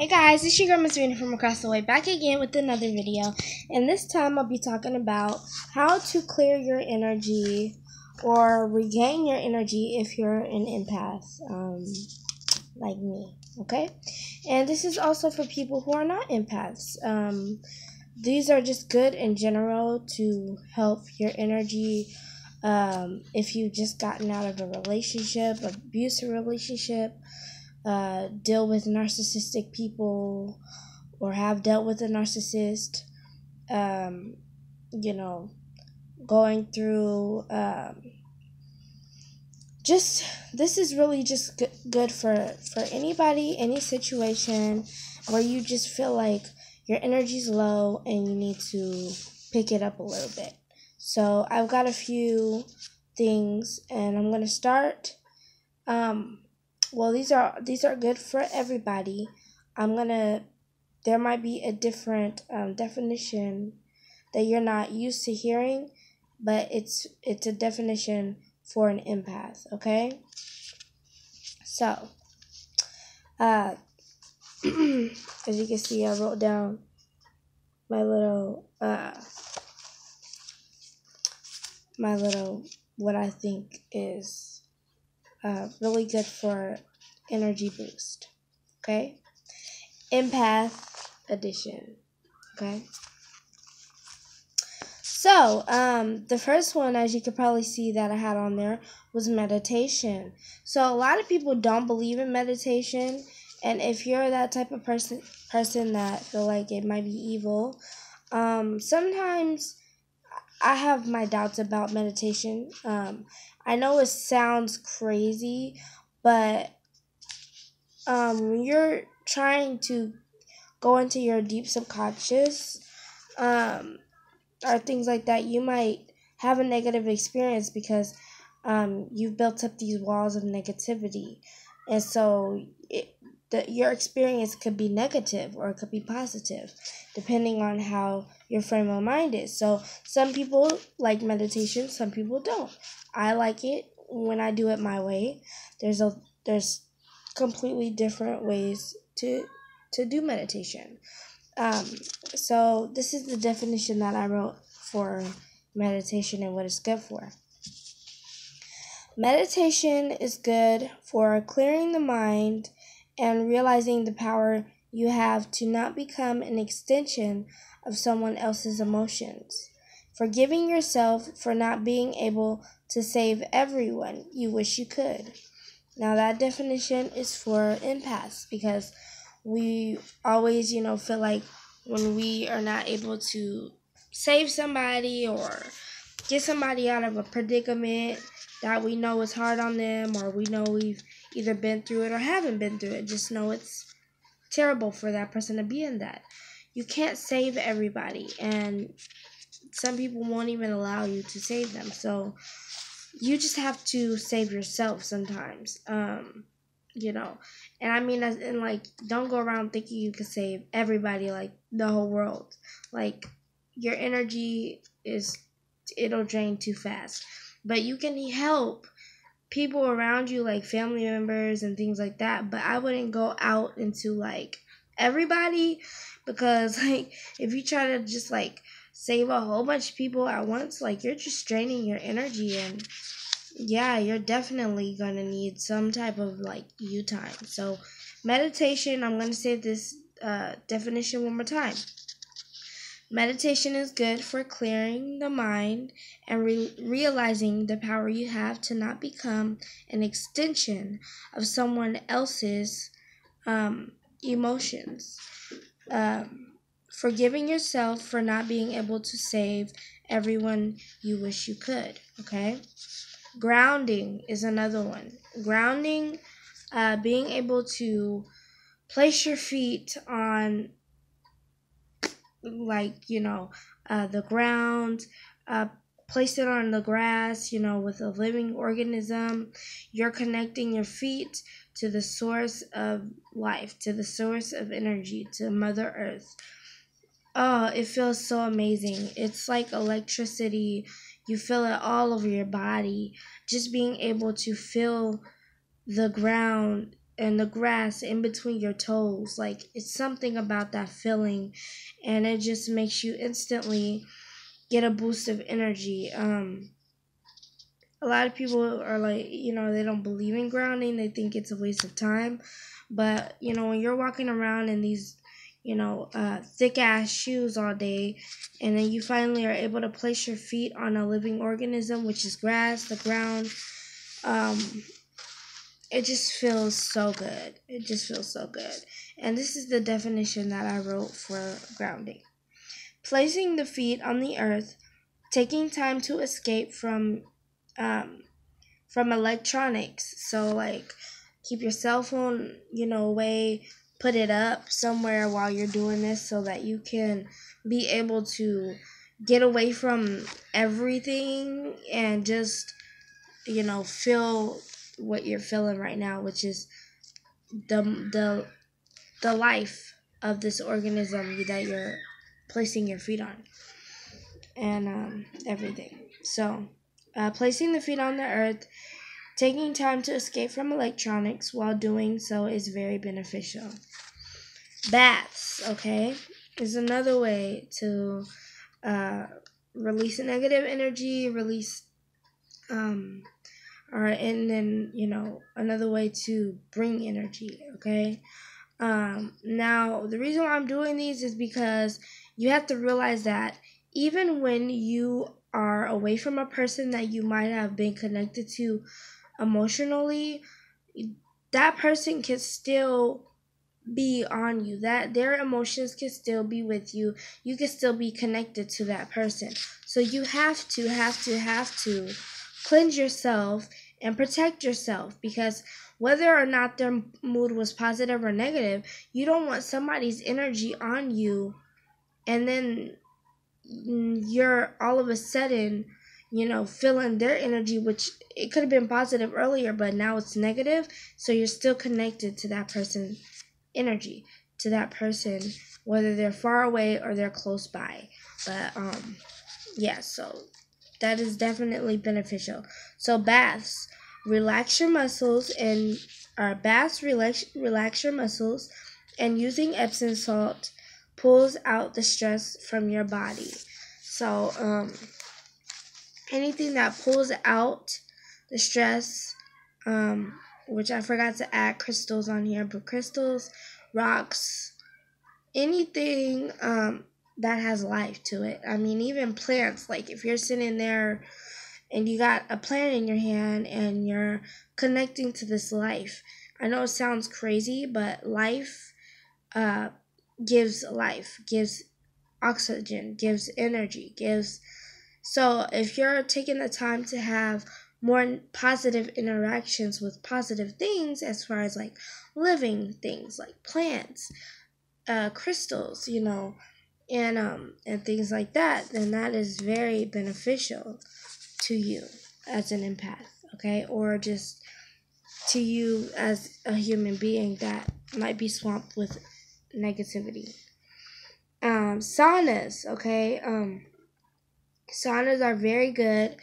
Hey guys, it's your girl Miss Rena from across the way, back again with another video. And this time I'll be talking about how to clear your energy or regain your energy if you're an empath, like me, okay? And this is also for people who are not empaths. These are just good in general to help your energy. If you've just gotten out of a relationship, abusive relationship, deal with narcissistic people or have dealt with a narcissist, going through, this is really just good for anybody, any situation where you just feel like your energy's low and you need to pick it up a little bit. So I've got a few things and I'm going to start. Well, these are good for everybody. There might be a different definition that you're not used to hearing, but it's a definition for an empath, okay? So, as you can see, I wrote down my little what I think is really good for energy boost, okay? Empath edition, okay? So, the first one, as you could probably see that I had on there, was meditation. So, a lot of people don't believe in meditation, and if you're that type of person that feel like it might be evil, sometimes I have my doubts about meditation. I know it sounds crazy, but when you're trying to go into your deep subconscious, or things like that, you might have a negative experience because you've built up these walls of negativity. And so your experience could be negative or it could be positive, depending on how your frame of mind is. So some people like meditation, some people don't. I like it when I do it my way. There's completely different ways to do meditation. So this is the definition that I wrote for meditation and what it's good for. Meditation is good for clearing the mind and realizing the power you have to not become an extension of someone else's emotions. Forgiving yourself for not being able to save everyone you wish you could. Now that definition is for empaths because we always, feel like when we are not able to save somebody or get somebody out of a predicament that we know is hard on them, or we know we've either been through it or haven't been through it, just know it's terrible for that person to be in that. You can't save everybody, and some people won't even allow you to save them. So you just have to save yourself sometimes. And I mean, as in, like, don't go around thinking you can save everybody, like the whole world. Like, your energy it'll drain too fast. But you can help people around you, like family members and things like that. But I wouldn't go out into, like, everybody, because, like, if you try to just, like, save a whole bunch of people at once, like, you're just draining your energy, and yeah, you're definitely going to need some type of, like, you time. So meditation, I'm going to say this definition one more time. Meditation is good for clearing the mind and realizing the power you have to not become an extension of someone else's emotions. Forgiving yourself for not being able to save everyone you wish you could, okay? Grounding is another one. Grounding, being able to place your feet on, like, the ground, place it on the grass, with a living organism. You're connecting your feet to the source of life, to the source of energy, to Mother Earth. Oh, it feels so amazing. It's like electricity. You feel it all over your body. Just being able to feel the ground and the grass in between your toes. Like, it's something about that feeling, and it just makes you instantly get a boost of energy. A lot of people are like, they don't believe in grounding. They think it's a waste of time. But, when you're walking around in these, thick ass shoes all day, and then you finally are able to place your feet on a living organism, which is grass, the ground, it just feels so good. It just feels so good. And this is the definition that I wrote for grounding. Placing the feet on the earth, taking time to escape from electronics. So, like, keep your cell phone, away, put it up somewhere while you're doing this so that you can be able to get away from everything and just, feel what you're feeling right now, which is the life of this organism that you're placing your feet on, and everything. So, placing the feet on the earth, taking time to escape from electronics while doing so is very beneficial. Baths, okay, is another way to release negative energy, and then, another way to bring energy, okay? Now, the reason why I'm doing these is because you have to realize that even when you are away from a person that you might have been connected to emotionally, that person can still be on you. That their emotions can still be with you. You can still be connected to that person. So you have to cleanse yourself and protect yourself, because whether or not their mood was positive or negative, you don't want somebody's energy on you, and then you're all of a sudden, feeling their energy, which it could have been positive earlier, but now it's negative. So you're still connected to that person's energy, to that person, whether they're far away or they're close by. But yeah, so that is definitely beneficial. So baths relax your muscles, and relax your muscles, and using Epsom salt pulls out the stress from your body. So anything that pulls out the stress, which I forgot to add crystals on here, but crystals, rocks, anything that has life to it. I mean, even plants. Like, if you're sitting there and you got a plant in your hand and you're connecting to this life. I know it sounds crazy, but life gives oxygen, gives energy, So if you're taking the time to have more positive interactions with positive things, as far as like living things like plants, crystals, and things like that, then that is very beneficial to you as an empath, okay? Or just to you as a human being that might be swamped with negativity. Saunas, okay? Saunas are very good.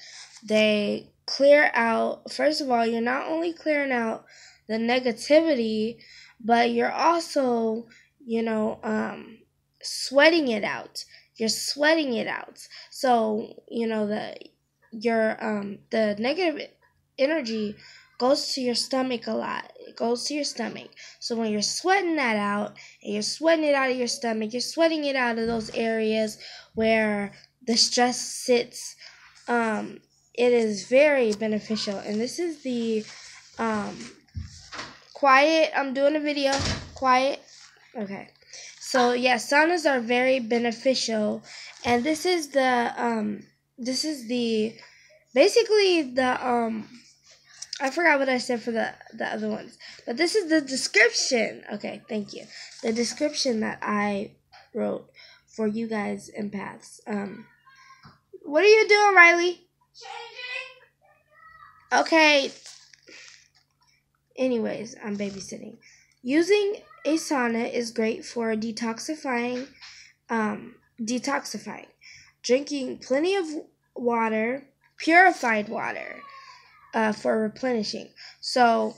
They clear out, first of all, you're not only clearing out the negativity, but you're also, sweating it out. You're sweating it out. So, the negative energy goes to your stomach a lot. It goes to your stomach. So when you're sweating that out, and you're sweating it out of your stomach, you're sweating it out of those areas where the stress sits, it is very beneficial. And this is the quiet. I'm doing a video. Quiet. Okay. So yeah, saunas are very beneficial, and this is basically the I forgot what I said for the other ones, but this is the description. Okay, thank you. The description that I wrote for you guys empaths. What are you doing, Riley? Changing. Okay. Anyways, I'm babysitting. Using a sauna is great for detoxifying. Drinking plenty of water, purified water, for replenishing. So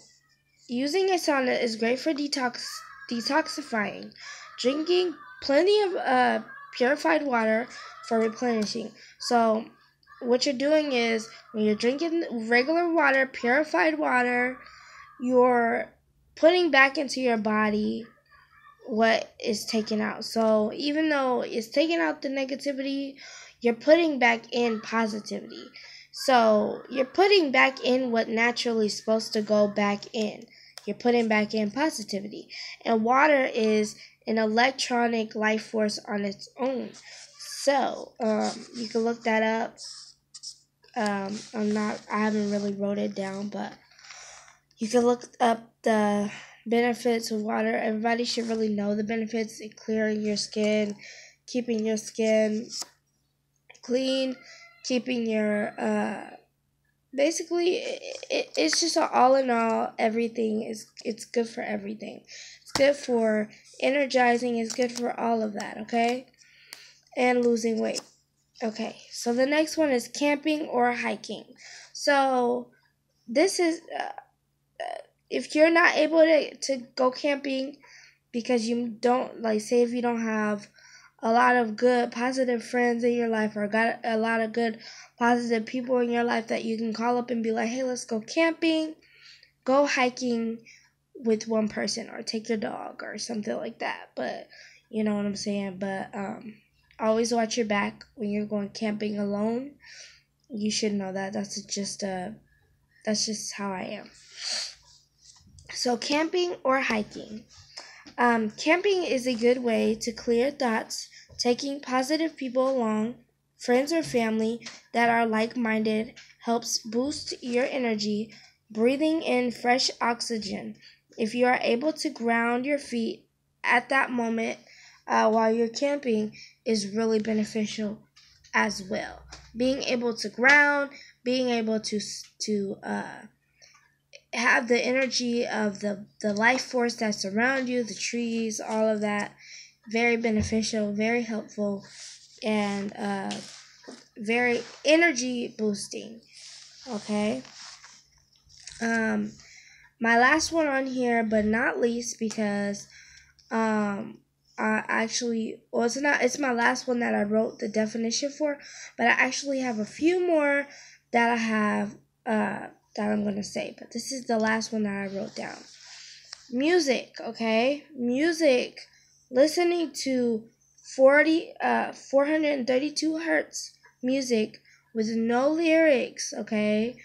Using a sauna is great for detoxifying. Drinking plenty of purified water for replenishing. So what you're doing is when you're drinking regular water, purified water, you're putting back into your body what is taken out. So even though it's taking out the negativity, you're putting back in positivity. So you're putting back in what naturally is supposed to go back in. You're putting back in positivity. And water is an electronic life force on its own. So you can look that up. I haven't really wrote it down, but you can look up the benefits of water. Everybody should really know the benefits in clearing your skin, keeping your skin clean, keeping your basically it's just all in all, everything it's good for everything. It's good for energizing, it's good for all of that, okay? And losing weight. Okay, so the next one is camping or hiking. So this is if you're not able to go camping because you don't, like, say if you don't have a lot of good positive friends in your life or got a lot of good positive people in your life that you can call up and be like, hey, let's go camping, go hiking with one person, or take your dog or something like that. But you know what I'm saying. But always watch your back when you're going camping alone. You should know that. That's just how I am. So camping or hiking. Camping is a good way to clear thoughts, taking positive people along, friends or family that are like-minded helps boost your energy, breathing in fresh oxygen. If you are able to ground your feet at that moment while you're camping is really beneficial as well. Being able to ground, being able to have the energy of the life force that's around you, the trees, all of that, very beneficial, very helpful, and very energy boosting. Okay. My last one on here, but not least, because it's my last one that I wrote the definition for, but I actually have a few more that I have that I'm going to say, but this is the last one that I wrote down. Music, okay? Music, listening to 432 hertz music with no lyrics, okay?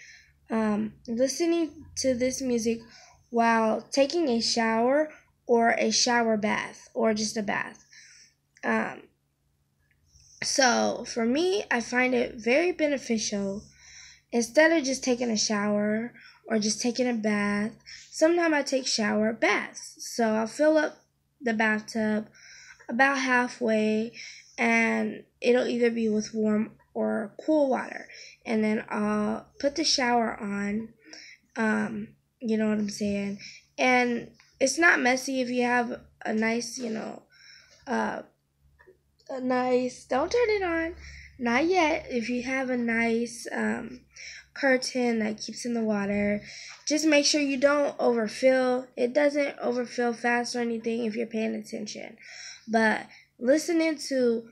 Listening to this music while taking a shower or a shower bath or just a bath. So for me, I find it very beneficial. Instead of just taking a shower or just taking a bath, sometimes I take shower baths. So I'll fill up the bathtub about halfway, and it'll either be with warm or cool water. And then I'll put the shower on, you know what I'm saying? And it's not messy if you have a nice, don't turn it on, not yet. If you have a nice curtain that keeps in the water, just make sure you don't overfill. It doesn't overfill fast or anything if you're paying attention. But listening to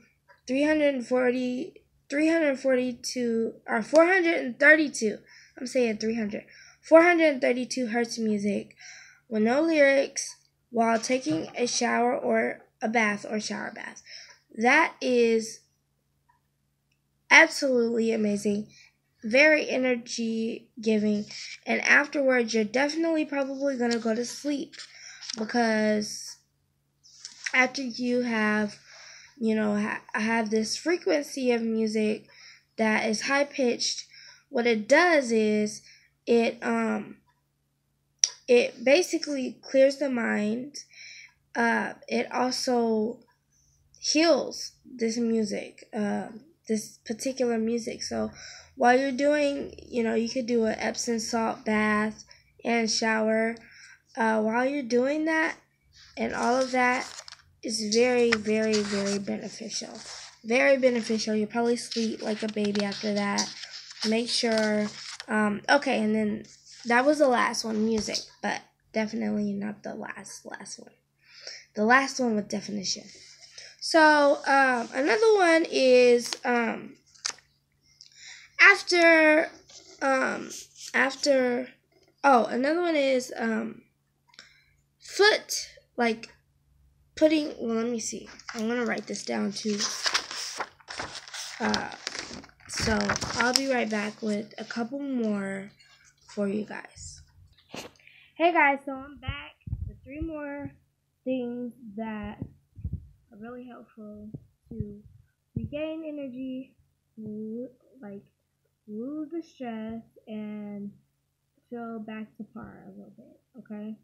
432 hertz music with no lyrics while taking a shower or a bath or shower bath. That is absolutely amazing, very energy giving, and afterwards you're definitely probably going to go to sleep, because after you have, have this frequency of music that is high pitched, what it does is it basically clears the mind. It also heals this music, this particular music. So while you're doing, you could do an Epsom salt bath and shower. While you're doing that, and all of that is very, very, very beneficial. Very beneficial. You'll probably sleep like a baby after that. Make sure. Okay, and then that was the last one, music. But definitely not the last one. The last one with definition. So another one is after another one is foot, like putting. Well, let me see. I'm gonna write this down too. So I'll be right back with a couple more for you guys. Hey guys, so I'm back with 3 more things that are really helpful to regain energy, like lose the stress, and feel back to par a little bit. Okay,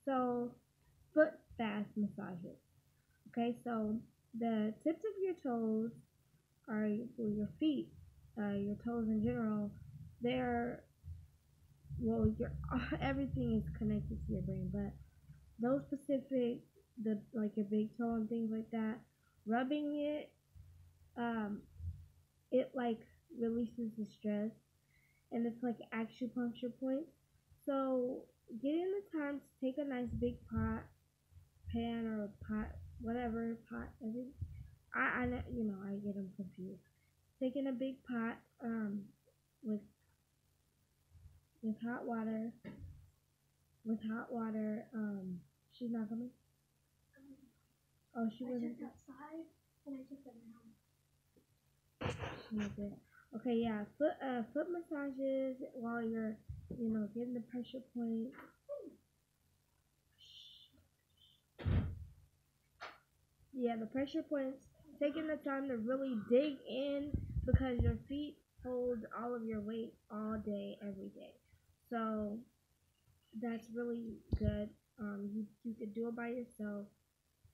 so foot bath massages. Okay, so the tips of your toes are your feet, your toes in general. They're your everything is connected to your brain, but those specific, like your big toe and things like that, rubbing it, it like releases the stress, and it's like acupuncture points. So get in the time to take a nice big pan or pot, whatever pot. I get them confused. Taking a big pot, with hot water. She's not coming. Oh, she wasn't outside, and I took them home. Okay, yeah. Foot massages while you're, getting the pressure point. Yeah, the pressure points. Taking the time to really dig in, because your feet hold all of your weight all day, every day. So that's really good. You could do it by yourself,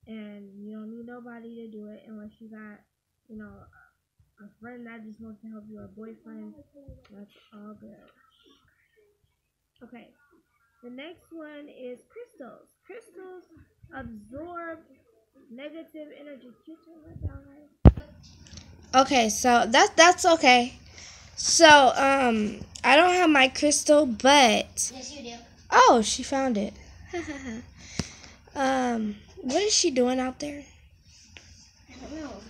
and you don't need nobody to do it unless you got, a friend that just wants to help you, or a boyfriend. That's all good. Okay, the next one is crystals. Crystals absorb negative energy. Okay, so that's okay. So I don't have my crystal, but yes, you do. Oh, she found it. What is she doing out there? I don't know.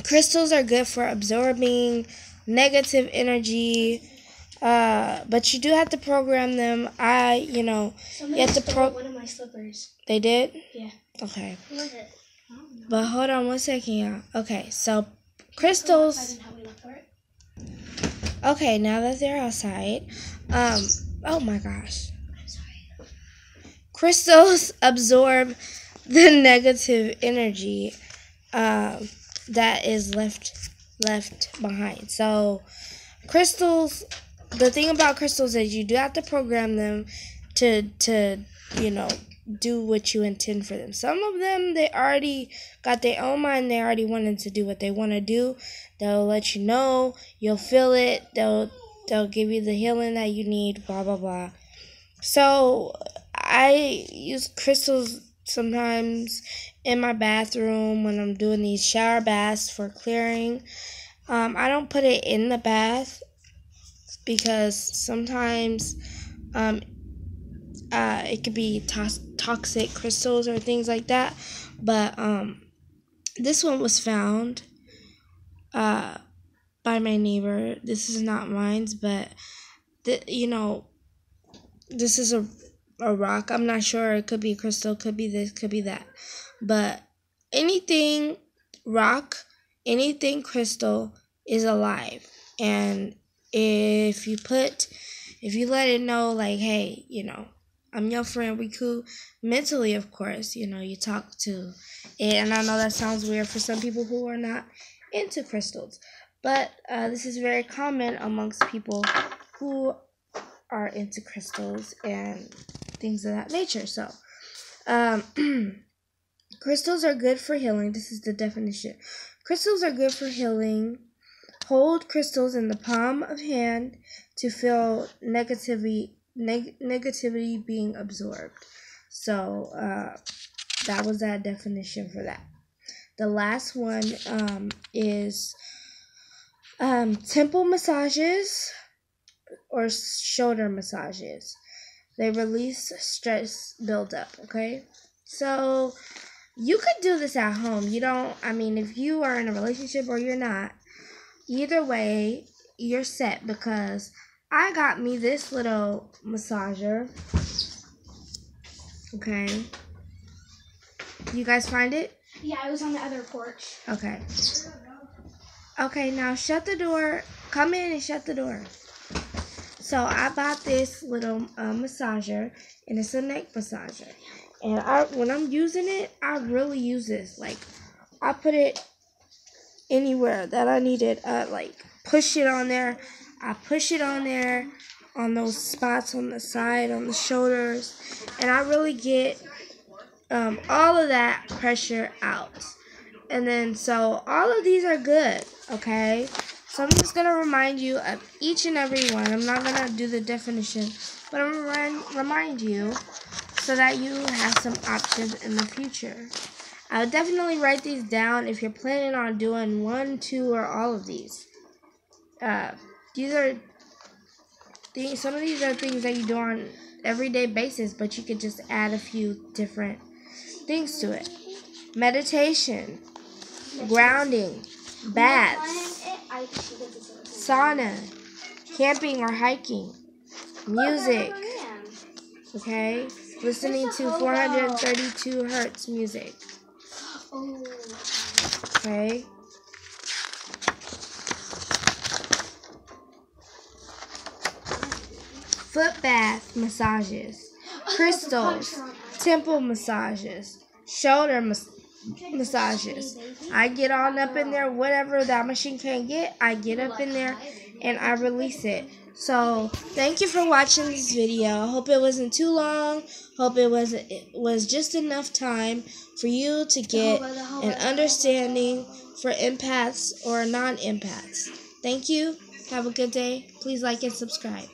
Crystals are good for absorbing negative energy, but you do have to program them. Somebody you have to stole one of my slippers. They did? Yeah. Okay. Who was it? But hold on 1 second, y'all. Okay, so crystals. Okay, now that they're outside, oh my gosh. I'm sorry. Crystals absorb the negative energy that is left behind. So crystals, the thing about crystals is you do have to program them to do what you intend for them. Some of them, they already got their own mind. They already wanted to do what they want to do. They'll let you know. You'll feel it. They'll give you the healing that you need. Blah blah blah. So I use crystals sometimes in my bathroom when I'm doing these shower baths for clearing. I don't put it in the bath because sometimes it could be toxic crystals or things like that. But this one was found by my neighbor. This is not mine, but this is a rock. I'm not sure. It could be a crystal, could be this, could be that. But anything rock, anything crystal is alive. And if you let it know, like, hey, I'm your friend, we cool. Mentally, of course, you talk to it. And I know that sounds weird for some people who are not into crystals. But this is very common amongst people who are into crystals and things of that nature. So, crystals are good for healing. This is the definition. Crystals are good for healing. Hold crystals in the palm of hand to feel negativity being absorbed. So, that was that definition for that. The last one is temple massages or shoulder massages. They release stress buildup, okay? So you could do this at home. If you are in a relationship or you're not, either way, you're set because I got me this little massager. Okay. You guys find it? Yeah, it was on the other porch. Okay. Okay, now shut the door. Come in and shut the door. So I bought this little massager, and it's a neck massager. And when I'm using it, I really use this. Like, I put it anywhere that I need it. Push it on there. I push it on there, on those spots on the side, on the shoulders, and I really get all of that pressure out. And then, so all of these are good, okay? So I'm just going to remind you of each and every one. I'm not going to do the definition, but I'm going to remind you so that you have some options in the future. I would definitely write these down if you're planning on doing 1, 2, or all of these. These are things. Some of these are things that you do on everyday basis, but you could just add a few different things to it. Meditation, grounding, baths, sauna, camping or hiking, music, okay, listening to 432 hertz music, okay, foot bath massages, crystals, temple massages, shoulder massages. I get on up in there, whatever that machine can get, I get up in there and I release it. So thank you for watching this video. I hope it wasn't too long. Hope it was just enough time for you to get an understanding for empaths or non-empaths. Thank you. Have a good day. Please like and subscribe.